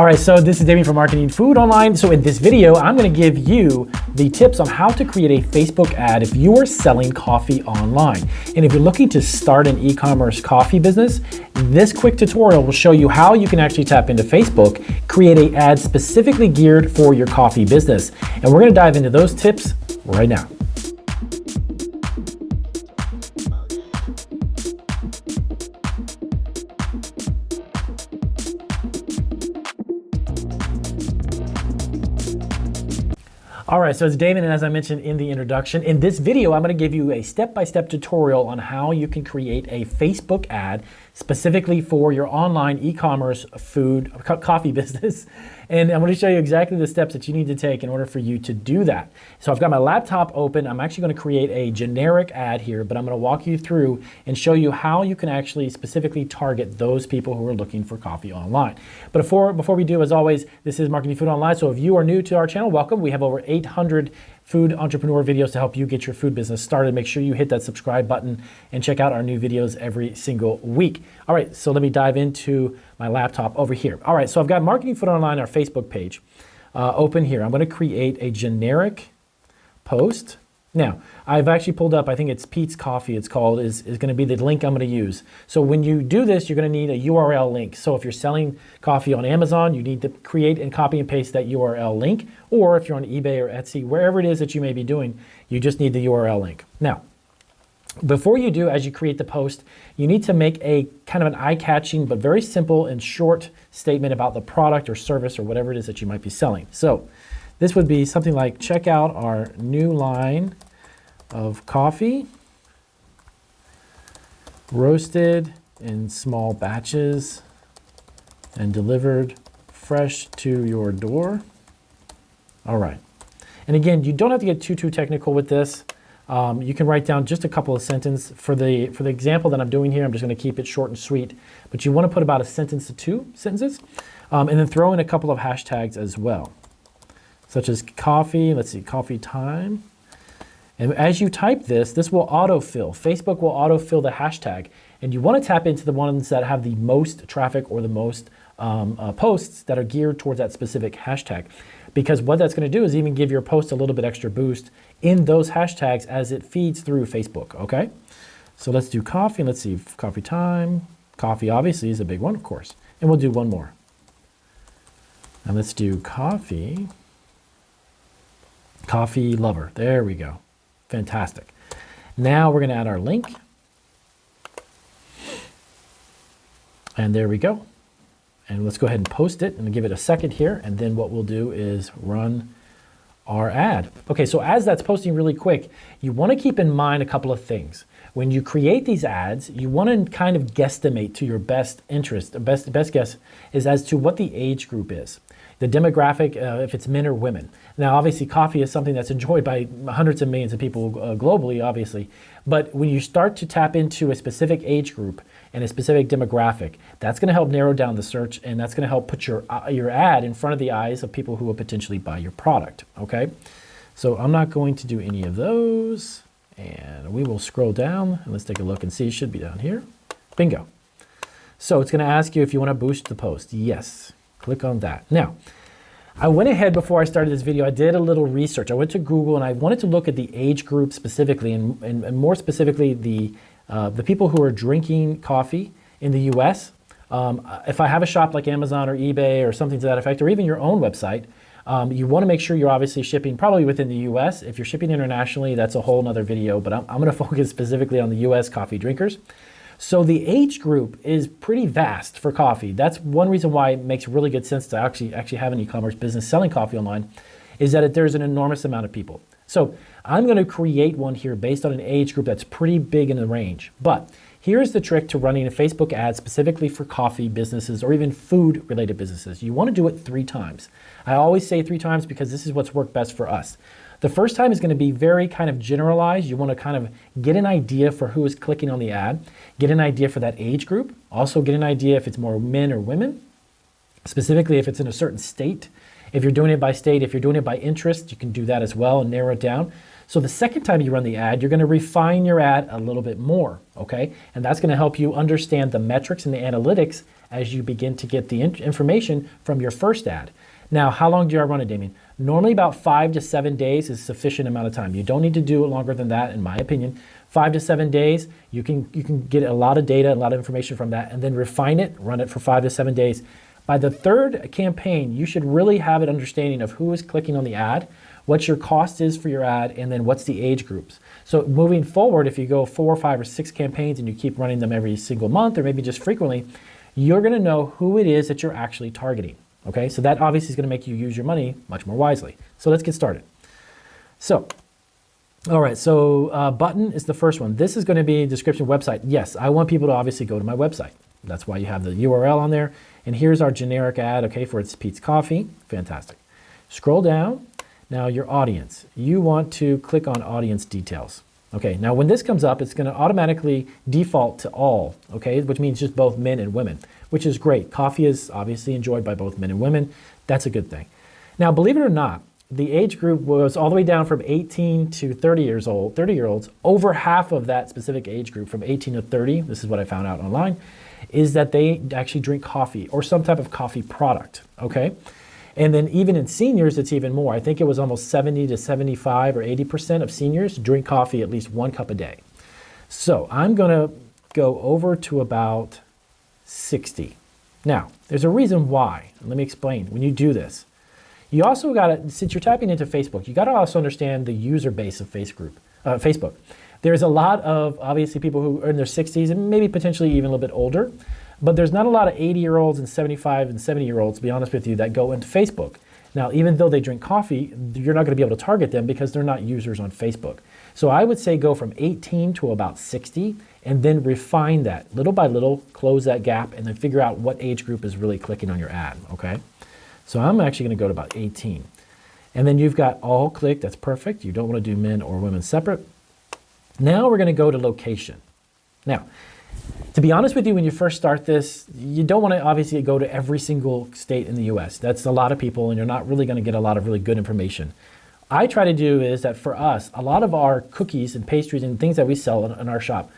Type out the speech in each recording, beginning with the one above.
All right, so this is Damien from Marketing Food Online. So in this video, I'm gonna give you the tips on how to create a Facebook ad if you are selling coffee online. And if you're looking to start an e-commerce coffee business, this quick tutorial will show you how you can actually tap into Facebook, create an ad specifically geared for your coffee business. And we're gonna dive into those tips right now. All right, so it's Damon, and as I mentioned in the introduction, in this video, I'm gonna give you a step-by-step tutorial on how you can create a Facebook ad specifically for your online e-commerce food, coffee business. And I'm gonna show you exactly the steps that you need to take in order for you to do that. So I've got my laptop open. I'm actually gonna create a generic ad here, but I'm gonna walk you through and show you how you can actually specifically target those people who are looking for coffee online. But before we do, as always, this is Marketing Food Online. So if you are new to our channel, welcome. We have over 800 food entrepreneur videos to help you get your food business started. Make sure you hit that subscribe button and check out our new videos every single week. All right, so let me dive into my laptop over here. All right, so I've got Marketing Food Online, our Facebook page, open here. I'm gonna create a generic post. Now, I've actually pulled up, I think it's Peet's Coffee, it's called, is gonna be the link I'm gonna use. So when you do this, you're gonna need a URL link. So if you're selling coffee on Amazon, you need to create and copy and paste that URL link. Or if you're on eBay or Etsy, wherever it is that you may be doing, you just need the URL link. Now, before you do, as you create the post, you need to make a kind of an eye-catching but very simple and short statement about the product or service or whatever it is that you might be selling. So this would be something like, check out our new line of coffee, roasted in small batches and delivered fresh to your door. All right. And again, you don't have to get too technical with this. You can write down just a couple of sentences. For the example that I'm doing here, I'm just going to keep it short and sweet. But you want to put about a sentence to 2 sentences, and then throw in a couple of hashtags as well, such as coffee. Let's see, coffee time. And as you type this, this will autofill. Facebook will autofill the hashtag, and you want to tap into the ones that have the most traffic or the most posts that are geared towards that specific hashtag. Because what that's going to do is even give your post a little bit extra boost in those hashtags as it feeds through Facebook, okay? So let's do coffee, let's see, coffee time. Coffee obviously is a big one, of course. And we'll do one more. And let's do coffee lover, there we go. Fantastic. Now we're gonna add our link. And there we go. And let's go ahead and post it and give it a second here. And then what we'll do is run our ad. Okay, so as that's posting really quick, you wanna keep in mind a couple of things. When you create these ads, you wanna kind of guesstimate to your best interest. The best guess is as to what the age group is. The demographic, if it's men or women. Now, obviously, coffee is something that's enjoyed by hundreds of millions of people globally, obviously. But when you start to tap into a specific age group and a specific demographic, that's gonna help narrow down the search, and that's gonna help put your ad in front of the eyes of people who will potentially buy your product, okay? So I'm not going to do any of those, and we will scroll down, and let's take a look and see, it should be down here. Bingo. So it's gonna ask you if you wanna boost the post. Yes. Click on that. Now, I went ahead before I started this video, I did a little research. I went to Google and I wanted to look at the age group specifically, and more specifically the people who are drinking coffee in the US. If I have a shop like Amazon or eBay or something to that effect, or even your own website, you want to make sure you're obviously shipping probably within the US. If you're shipping internationally, that's a whole nother video, but I'm going to focus specifically on the US coffee drinkers. So the age group is pretty vast for coffee. That's one reason why it makes really good sense to actually have an e-commerce business selling coffee online, is that there's an enormous amount of people. So I'm gonna create one here based on an age group that's pretty big in the range. But here's the trick to running a Facebook ad specifically for coffee businesses or even food related businesses. You wanna do it 3 times. I always say 3 times because this is what's worked best for us. The first time is going to be very kind of generalized. You want to kind of get an idea for who is clicking on the ad, get an idea for that age group, also get an idea if it's more men or women, specifically if it's in a certain state. If you're doing it by state, if you're doing it by interest, you can do that as well and narrow it down. So the second time you run the ad, you're going to refine your ad a little bit more, okay? And that's going to help you understand the metrics and the analytics as you begin to get the information from your first ad. Now, how long do I run it, Damien? Normally about 5 to 7 days is sufficient amount of time. You don't need to do it longer than that, in my opinion. 5 to 7 days, you can get a lot of data, a lot of information from that, and then refine it, run it for 5 to 7 days. By the third campaign, you should really have an understanding of who is clicking on the ad, what your cost is for your ad, and then what's the age groups. So moving forward, if you go 4, 5, or 6 campaigns and you keep running them every single month or maybe just frequently, you're going to know who it is that you're actually targeting. Okay, so that obviously is going to make you use your money much more wisely. So let's get started. So, all right, so button is the first one. This is going to be description website. Yes, I want people to obviously go to my website. That's why you have the URL on there. And here's our generic ad, okay, for It's Pete's Coffee. Fantastic. Scroll down. Now your audience. You want to click on audience details. Okay, now when this comes up, it's going to automatically default to all, okay, which means just both men and women, which is great. Coffee is obviously enjoyed by both men and women. That's a good thing. Now, believe it or not, the age group was all the way down from 18 to 30-year-olds. Over half of that specific age group, from 18 to 30, this is what I found out online, is that they actually drink coffee or some type of coffee product, okay? And then even in seniors, it's even more. I think it was almost 70 to 75 or 80% of seniors drink coffee at least 1 cup a day. So I'm going to go over to about 60. Now, there's a reason why. Let me explain. When you do this, you also got to, since you're tapping into Facebook, you got to also understand the user base of Facebook. There's a lot of, obviously, people who are in their 60s and maybe potentially even a little bit older, but there's not a lot of 80-year-olds and 75 and 70-year-olds, to be honest with you, that go into Facebook. Now, even though they drink coffee, you're not going to be able to target them because they're not users on Facebook. So I would say go from 18 to about 60 and then refine that little by little, close that gap, and then figure out what age group is really clicking on your ad, okay? So I'm actually going to go to about 18. And then you've got all click, that's perfect. You don't want to do men or women separate. Now we're going to go to location. Now, to be honest with you, when you first start this, you don't want to obviously go to every single state in the US. That's a lot of people and you're not really going to get a lot of really good information. I try to do is that for us, a lot of our cookies and pastries and things that we sell in our shop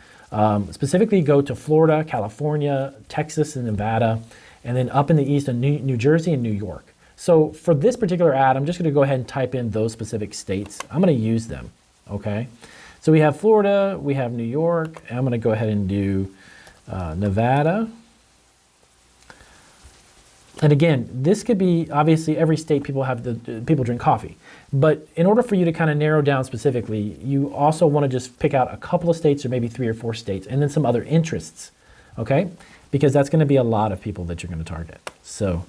specifically go to Florida, California, Texas, and Nevada, and then up in the east in New Jersey and New York. So for this particular ad, I'm just going to go ahead and type in those specific states. I'm going to use them, okay? So we have Florida, we have New York, and I'm going to go ahead and do Nevada. And again, this could be, obviously every state people drink coffee. But in order for you to kind of narrow down specifically, you also want to just pick out a couple of states or maybe 3 or 4 states and then some other interests, okay? Because that's going to be a lot of people that you're going to target. So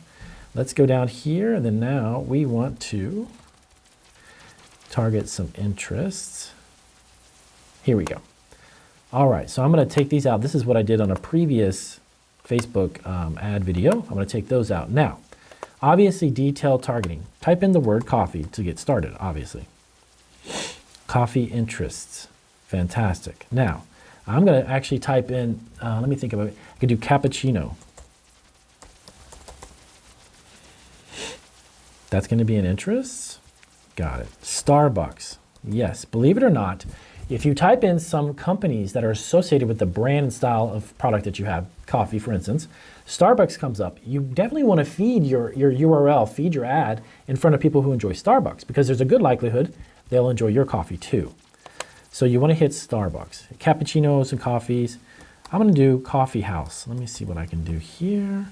let's go down here, and then now we want to target some interests. Here we go. All right, so I'm going to take these out. This is what I did on a previous Facebook ad video. I'm going to take those out. Now, obviously detailed targeting. Type in the word coffee to get started, obviously. Coffee interests. Fantastic. Now, I'm going to actually type in, let me think about it. I could do cappuccino. That's going to be an interest. Got it. Starbucks. Yes, believe it or not, if you type in some companies that are associated with the brand and style of product that you have, coffee for instance, Starbucks comes up. You definitely want to feed your URL, feed your ad in front of people who enjoy Starbucks because there's a good likelihood they'll enjoy your coffee too. So you want to hit Starbucks. Cappuccinos and coffees. I'm going to do coffee house. Let me see what I can do here.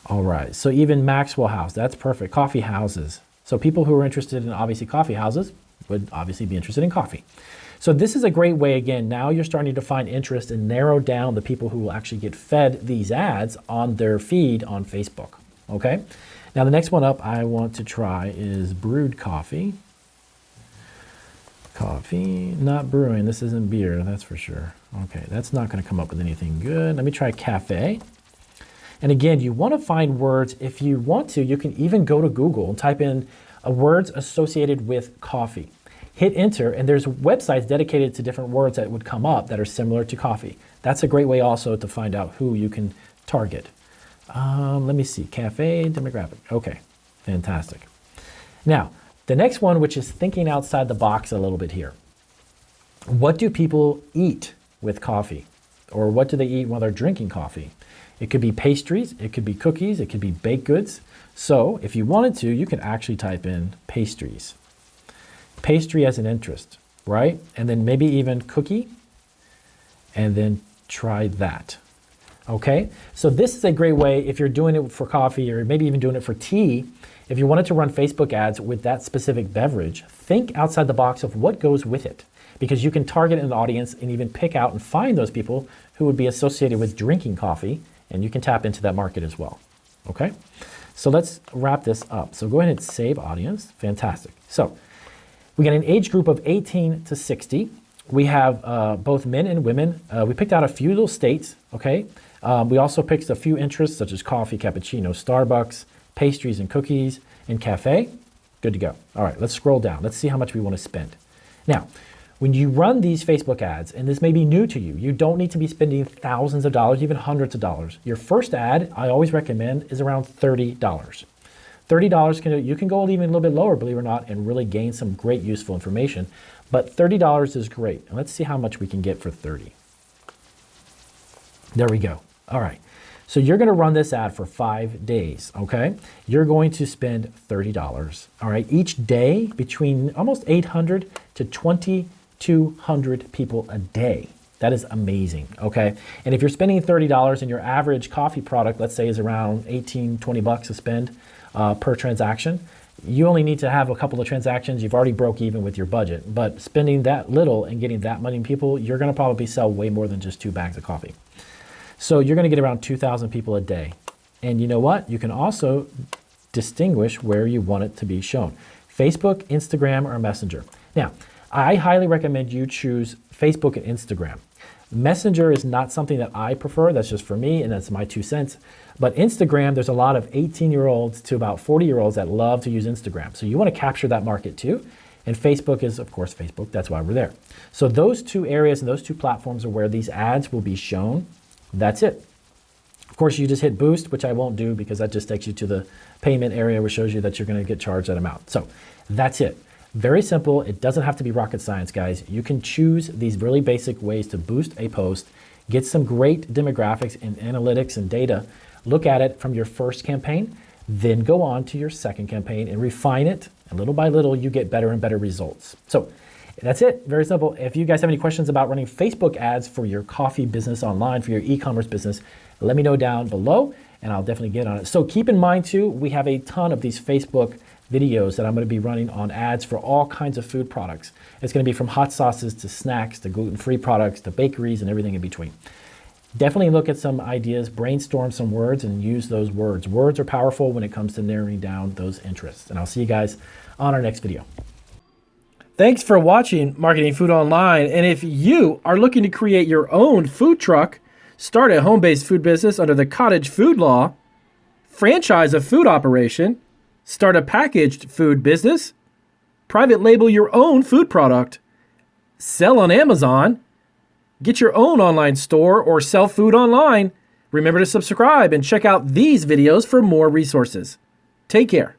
All right, so even Maxwell House, that's perfect. Coffee houses. So people who are interested in obviously coffee houses would obviously be interested in coffee. So this is a great way, again, now you're starting to find interest and narrow down the people who will actually get fed these ads on their feed on Facebook, okay? Now the next one up I want to try is brewed coffee. Coffee, not brewing, this isn't beer, that's for sure. Okay, that's not gonna come up with anything good. Let me try cafe. And again, you wanna find words, if you want to, you can even go to Google and type in words associated with coffee. Hit enter, and there's websites dedicated to different words that would come up that are similar to coffee. That's a great way also to find out who you can target. Let me see, cafe demographic. Okay, fantastic. Now, The next one, which is thinking outside the box a little bit here. What do people eat with coffee? Or what do they eat while they're drinking coffee? It could be pastries, it could be cookies, it could be baked goods. So if you wanted to, you could actually type in pastries. Pastry as an interest, right? And then maybe even cookie, and then try that. Okay, so this is a great way if you're doing it for coffee or maybe even doing it for tea. If you wanted to run Facebook ads with that specific beverage, think outside the box of what goes with it, because you can target an audience and even pick out and find those people who would be associated with drinking coffee, and you can tap into that market as well. Okay, so let's wrap this up. So go ahead and save audience. Fantastic. So we got an age group of 18 to 60. We have both men and women. We picked out a few little states, okay? We also picked a few interests such as coffee, cappuccino, Starbucks, pastries and cookies, and cafe. Good to go. All right, let's scroll down. Let's see how much we want to spend. Now, when you run these Facebook ads, and this may be new to you, you don't need to be spending thousands of dollars, even hundreds of dollars. Your first ad, I always recommend, is around $30. $30, you can go even a little bit lower, believe it or not, and really gain some great useful information. But $30 is great. And let's see how much we can get for 30. There we go. All right. So you're going to run this ad for 5 days, okay? You're going to spend $30, all right? Each day between almost 800 to 2,200 people a day. That is amazing, okay? And if you're spending $30 and your average coffee product, let's say, is around 18, 20 bucks to spend per transaction, you only need to have a couple of transactions. You've already broke even with your budget. But spending that little and getting that many people, you're going to probably sell way more than just 2 bags of coffee. So you're going to get around 2,000 people a day. And you know what? You can also distinguish where you want it to be shown. Facebook, Instagram, or Messenger. Now, I highly recommend you choose Facebook and Instagram. Messenger is not something that I prefer. That's just for me, and that's my 2 cents. But Instagram, there's a lot of 18-year-olds to about 40-year-olds that love to use Instagram. So you want to capture that market too. And Facebook is, of course, Facebook. That's why we're there. So those 2 areas and those 2 platforms are where these ads will be shown. That's it. Of course, you just hit boost, which I won't do because that just takes you to the payment area, which shows you that you're going to get charged that amount. So that's it. Very simple. It doesn't have to be rocket science, guys. You can choose these really basic ways to boost a post, get some great demographics and analytics and data, look at it from your first campaign, then go on to your second campaign and refine it. And little by little, you get better and better results. So that's it. Very simple. If you guys have any questions about running Facebook ads for your coffee business online, for your e-commerce business, let me know down below and I'll definitely get on it. So keep in mind too, we have a ton of these Facebook videos that I'm going to be running on ads for all kinds of food products. It's going to be from hot sauces to snacks to gluten-free products to bakeries and everything in between. Definitely look at some ideas, brainstorm some words, and use those words. Words are powerful when it comes to narrowing down those interests. And I'll see you guys on our next video. Thanks for watching Marketing Food Online. And if you are looking to create your own food truck, start a home-based food business under the cottage food law, franchise a food operation, start a packaged food business, private label your own food product, sell on Amazon, get your own online store, or sell food online, remember to subscribe and check out these videos for more resources. Take care.